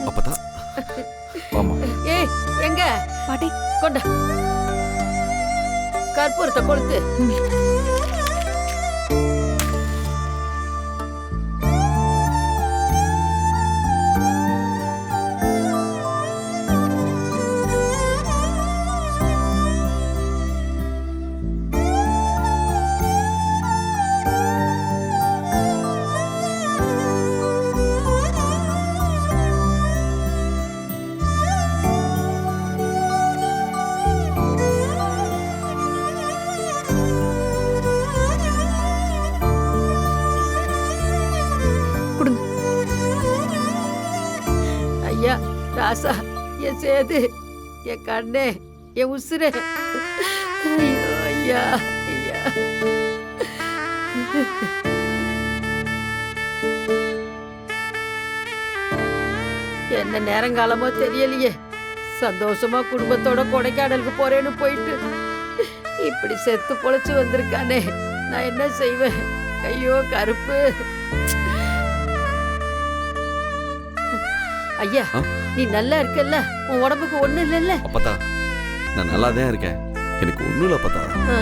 அப்பதான் ஆமா. ஏய் எங்க பாட்டி கொண்ட கற்பூரத்தை கொளுத்து. கொடுங்க. ஐயா ராசா, என் சேது, என் கண்ணே, என் உசுரே. ஐயோ ஐயா ஐயா. என்ன நேரங்காலமோ தெரியலையே, சந்தோஷமா குடும்பத்தோட கொடைக்கானலுக்கு போறேன்னு போயிட்டு இப்படி செத்து பொழைச்சு வந்திருக்கானே, நான் என்ன செய்வேன்? ஐயோ கருப்பு. ஐயா நீ நல்லா இருக்கல்ல? உன் உடம்புக்கு ஒண்ணு இல்லைல்ல? அப்பதா நான் நல்லா தான் இருக்கேன். எனக்கு ஒண்ணும் இல்ல அப்பதா. ஆ.